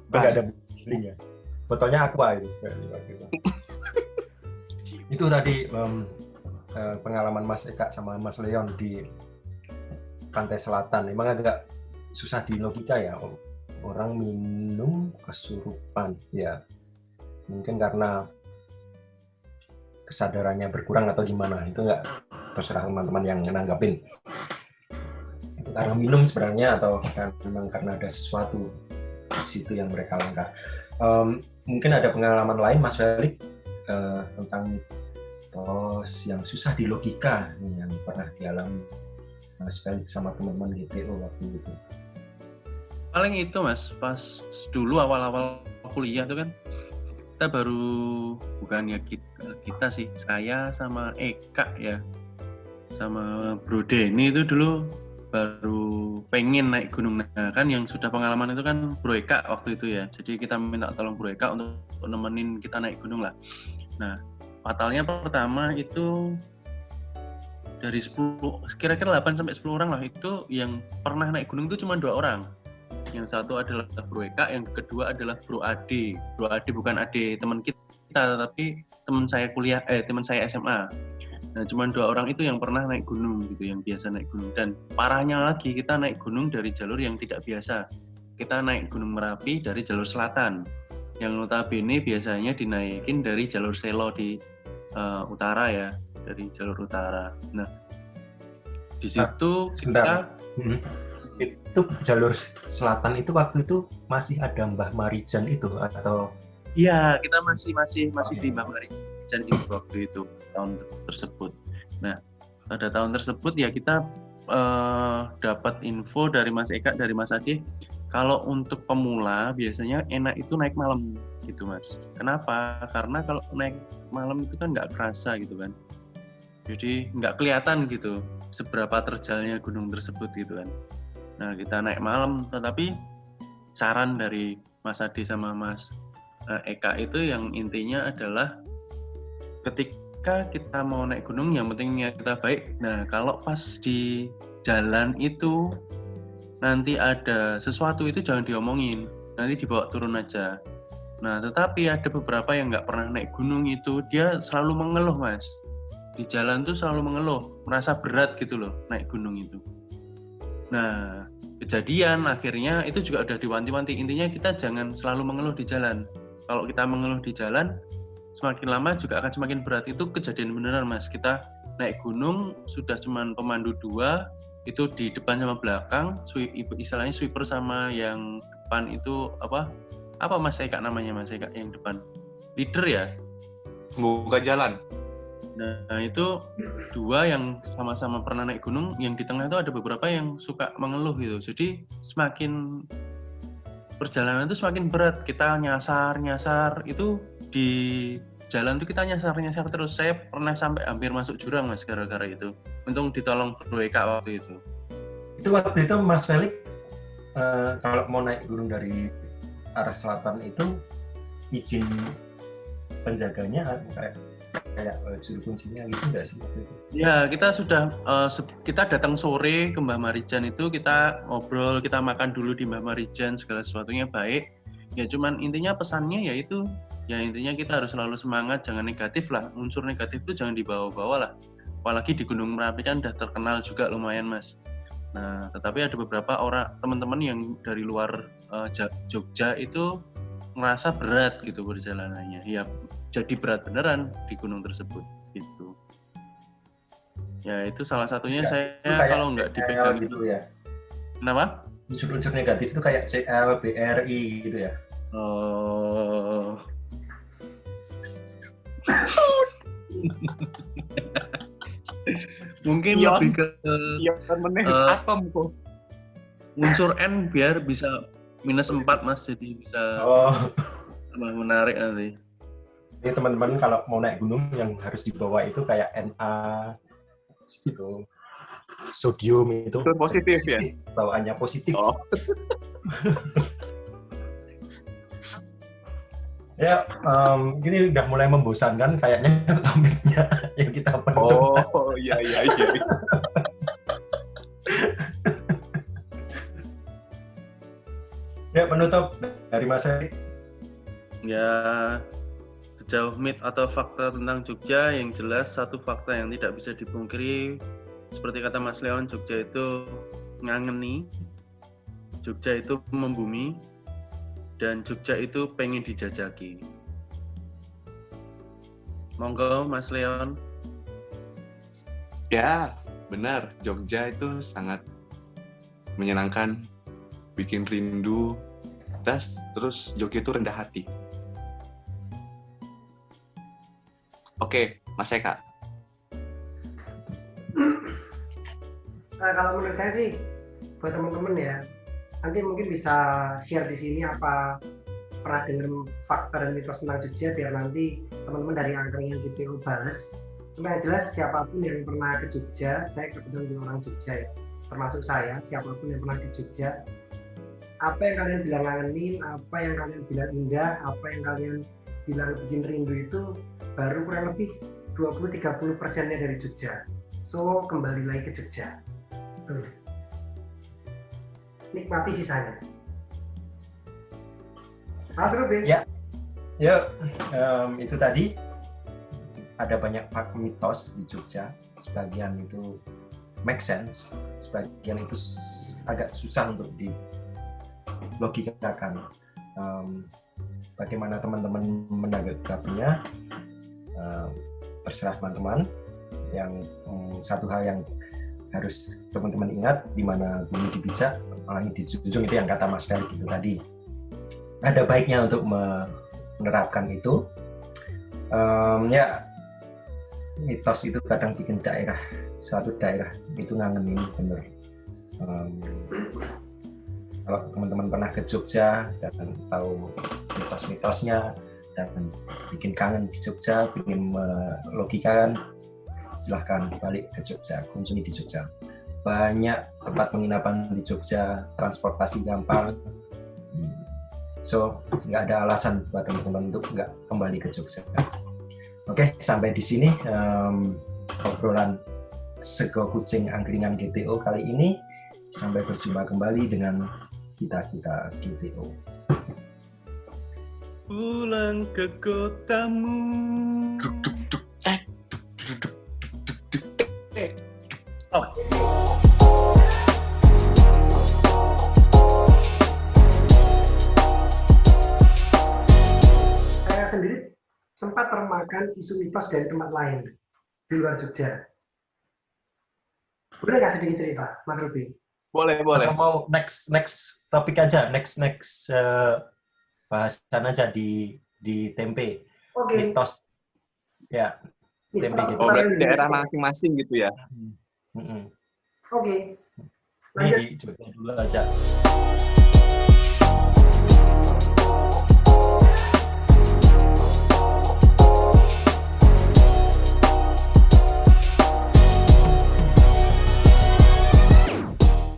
Nggak ada beling ya. Botolnya aqua itu. Itu tadi pengalaman Mas Eka sama Mas Leon di Pantai Selatan. Emang agak susah di logika ya, orang minum kesurupan ya. Mungkin karena kesadarannya berkurang atau gimana, itu nggak terserah teman-teman yang nanggapin. Itu karena minum sebenarnya atau memang karena ada sesuatu di situ yang mereka langgar. Mungkin ada pengalaman lain Mas Felix tentang mitos yang susah di logika nih, yang pernah dialami Mas Felix sama teman-teman GTO waktu itu. Paling itu Mas, pas dulu awal-awal kuliah tuh kan kita baru, bukan ya kita sih, saya sama Eka ya, sama Bro Denny itu dulu baru pengen naik gunung. Nah kan yang sudah pengalaman itu kan Bro Eka waktu itu ya, jadi kita minta tolong Bro Eka untuk nemenin kita naik gunung lah. Nah fatalnya pertama itu dari 10, kira-kira 8-10 orang lah, itu yang pernah naik gunung itu cuma 2 orang. Yang satu adalah Bro Eka, yang kedua adalah Bro Ade. Bro Ade bukan Ade teman kita, tapi teman saya kuliah, teman saya SMA. Nah, cuma 2 orang itu yang pernah naik gunung gitu, yang biasa naik gunung. Dan parahnya lagi, kita naik gunung dari jalur yang tidak biasa. Kita naik Gunung Merapi dari jalur selatan, yang notabene biasanya dinaikin dari jalur Selo di utara ya, dari jalur utara. Nah, di situ kita itu jalur selatan itu waktu itu masih ada Mbah Marijan itu atau? Iya, kita masih di Mbah Marijan itu waktu itu, tahun tersebut. Nah, pada tahun tersebut ya kita dapat info dari Mas Eka, dari Mas Ade, Kalau untuk pemula biasanya enak itu naik malam gitu Mas. Kenapa? Karena kalau naik malam itu kan nggak kerasa gitu kan. Jadi nggak kelihatan gitu seberapa terjalnya gunung tersebut gitu kan. Nah kita naik malam, tetapi saran dari Mas Adi sama Mas Eka itu yang intinya adalah ketika kita mau naik gunung yang penting niat kita baik. Nah kalau pas di jalan itu nanti ada sesuatu itu jangan diomongin, nanti dibawa turun aja. Nah tetapi ada beberapa yang nggak pernah naik gunung itu dia selalu mengeluh Mas. Di jalan tuh selalu mengeluh, merasa berat gitu loh naik gunung itu. Nah kejadian akhirnya itu juga udah diwanti-wanti, intinya kita jangan selalu mengeluh di jalan. Kalau kita mengeluh di jalan semakin lama juga akan semakin berat. Itu kejadian beneran Mas, kita naik gunung sudah cuman pemandu 2 itu di depan sama belakang, istilahnya sweeper sama yang depan itu apa Mas Eka namanya Mas Eka yang depan leader ya, Buka jalan. nah itu 2 yang sama-sama pernah naik gunung, yang di tengah itu ada beberapa yang suka mengeluh gitu, jadi semakin perjalanan itu semakin berat, kita nyasar itu di jalan tuh kita nyasar terus. Saya pernah sampai hampir masuk jurang Mas gara-gara itu. Untung ditolong Bro Eka waktu itu. Itu waktu itu Mas Felix kalau mau naik gunung dari arah selatan itu izin penjaganya kayak juru kuncinya gitu nggak sih waktu itu? Ya kita sudah kita datang sore ke Mbah Marijan itu, kita ngobrol, kita makan dulu di Mbah Marijan, segala sesuatunya baik. Ya cuman intinya pesannya yaitu ya intinya kita harus selalu semangat, jangan negatif lah, unsur negatif itu jangan dibawa-bawa lah, apalagi di Gunung Merapi kan udah terkenal juga lumayan Mas. Nah tetapi ada beberapa orang teman-teman yang dari luar Jogja itu ngerasa berat gitu perjalanannya, ya jadi berat beneran di gunung tersebut gitu. Ya itu salah satunya saya kalau nggak dipegang gitu ya. Kenapa? Unsur-unsur negatif itu kayak CL, BRI gitu ya. Oh. Mungkin Yon. lebih ke atom kok. unsur N biar bisa -4 Mas, jadi bisa tambah menarik nanti. Ini teman-teman kalau mau naik gunung yang harus dibawa itu kayak Na gitu, sodium itu Positif ya. bawaannya positif. Oh. Ya, ini udah mulai membosankan kayaknya topiknya yang kita penutup. Oh, iya. Ya, penutup dari Mas Eri. Ya, sejauh mit atau fakta tentang Jogja, yang jelas satu fakta yang tidak bisa dipungkiri, seperti kata Mas Leon, Jogja itu ngangeni, Jogja itu membumi, dan Jogja itu pengen dijajaki. Monggo Mas Leon. Ya, benar. Jogja itu sangat menyenangkan, bikin rindu, terus Jogja itu rendah hati. Oke, Mas Eka. Nah, kalau menurut saya sih, buat teman-teman ya, nanti mungkin bisa share di sini apa pernah dengar fakta dan mitos tentang Jogja, biar nanti teman-teman dari angkringan GTO bales. Cuma yang jelas siapapun yang pernah ke Jogja, saya kebetulan juga orang Jogja ya, termasuk saya, siapapun yang pernah ke Jogja, apa yang kalian bilang ngangenin, apa yang kalian bilang indah, apa yang kalian bilang bikin rindu itu baru kurang lebih 20-30%-nya dari Jogja. So, kembali lagi ke Jogja. Nikmati sisanya. Mas Ruby. Ya, itu tadi ada banyak mitos di Jogja. Sebagian itu make sense, sebagian itu agak susah untuk dilogikakan. Bagaimana teman-teman menanggapinya, terserah teman-teman. Yang satu hal yang harus teman-teman ingat, di mana bumi dipijak, langit dijunjung, itu yang kata Mas Felix itu tadi. Ada baiknya untuk menerapkan itu. Ya, mitos itu kadang bikin suatu daerah itu ngangenin bener. Kalau teman-teman pernah ke Jogja dan tahu mitos-mitosnya dan bikin kangen di Jogja, bikin melogikakan, silahkan balik ke Jogja, kunjungi di Jogja. Banyak tempat penginapan di Jogja, transportasi gampang. So, nggak ada alasan buat teman-teman untuk nggak kembali ke Jogja. Oke, sampai di sini obrolan Sego Kucing Angkringan GTO kali ini. Sampai berjumpa kembali dengan kita-kita GTO. Pulang ke kotamu. Saya sendiri sempat termakan isu mitos dari tempat lain di luar Jogja. Boleh nggak sedikit cerita, Mas Ruby? Boleh. Atau mau next topik aja, next bahasan aja di tempe. Oke. Mitos. Ya. Tempe Mitos gitu. Oh, berarti Indonesia. daerah masing-masing gitu ya? Mm-mm. Oke. Ini Lanjut. di Jogja dulu aja.